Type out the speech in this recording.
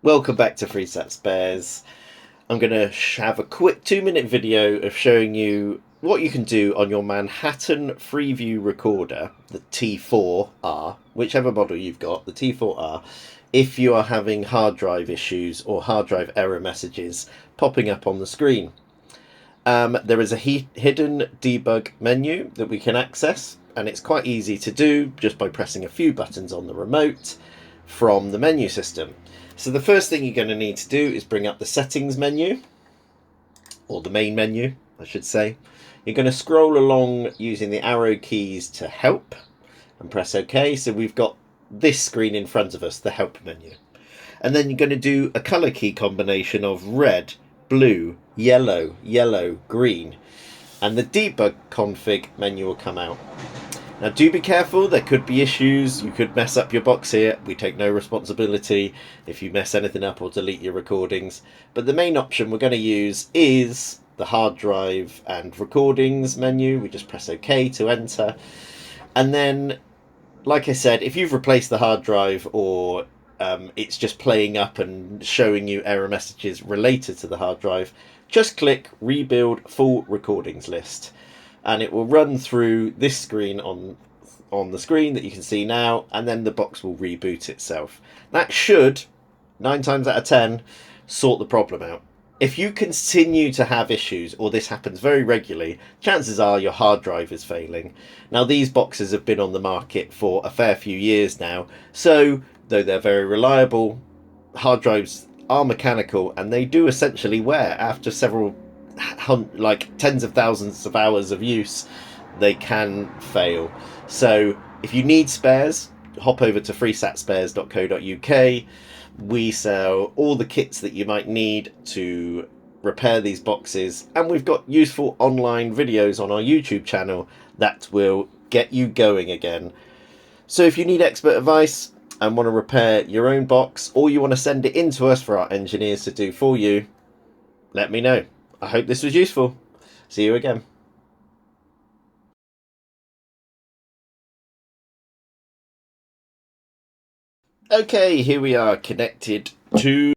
Welcome back to Freesat Spares. I'm going to have a quick 2-minute video of showing you what you can do on your Manhattan Freeview recorder, the T4-R, whichever model you've got, the T4-R, if you are having hard drive issues or hard drive error messages popping up on the screen. There is a hidden debug menu that we can access, and it's quite easy to do just by pressing a few buttons on the remote from the menu system. So the first thing you're going to need to do is bring up the settings menu, or the main menu, I should say. You're going to scroll along using the arrow keys to help and press OK. So we've got this screen in front of us, the help menu. And then you're going to do a color key combination of red, blue, yellow, yellow, green. And the debug config menu will come out. Now do be careful, there could be issues, you could mess up your box here, we take no responsibility if you mess anything up or delete your recordings, but the main option we're going to use is the hard drive and recordings menu. We just press OK to enter, and then like I said, if you've replaced the hard drive or it's just playing up and showing you error messages related to the hard drive, just click Rebuild Full Recordings List. And it will run through this screen on the screen that you can see now, and then the box will reboot itself. That should, 9 times out of 10, sort the problem out. If you continue to have issues, or this happens very regularly, chances are your hard drive is failing. Now these boxes have been on the market for a fair few years now, so though they're very reliable, hard drives are mechanical and they do essentially wear after several like tens of thousands of hours of use. They can fail. So if you need spares, hop over to freesatspares.co.uk. We sell all the kits that you might need to repair these boxes, and we've got useful online videos on our YouTube channel that will get you going again. So if you need expert advice and want to repair your own box, or you want to send it in to us for our engineers to do for you, let me know. I hope this was useful. See you again. Okay, here we are connected to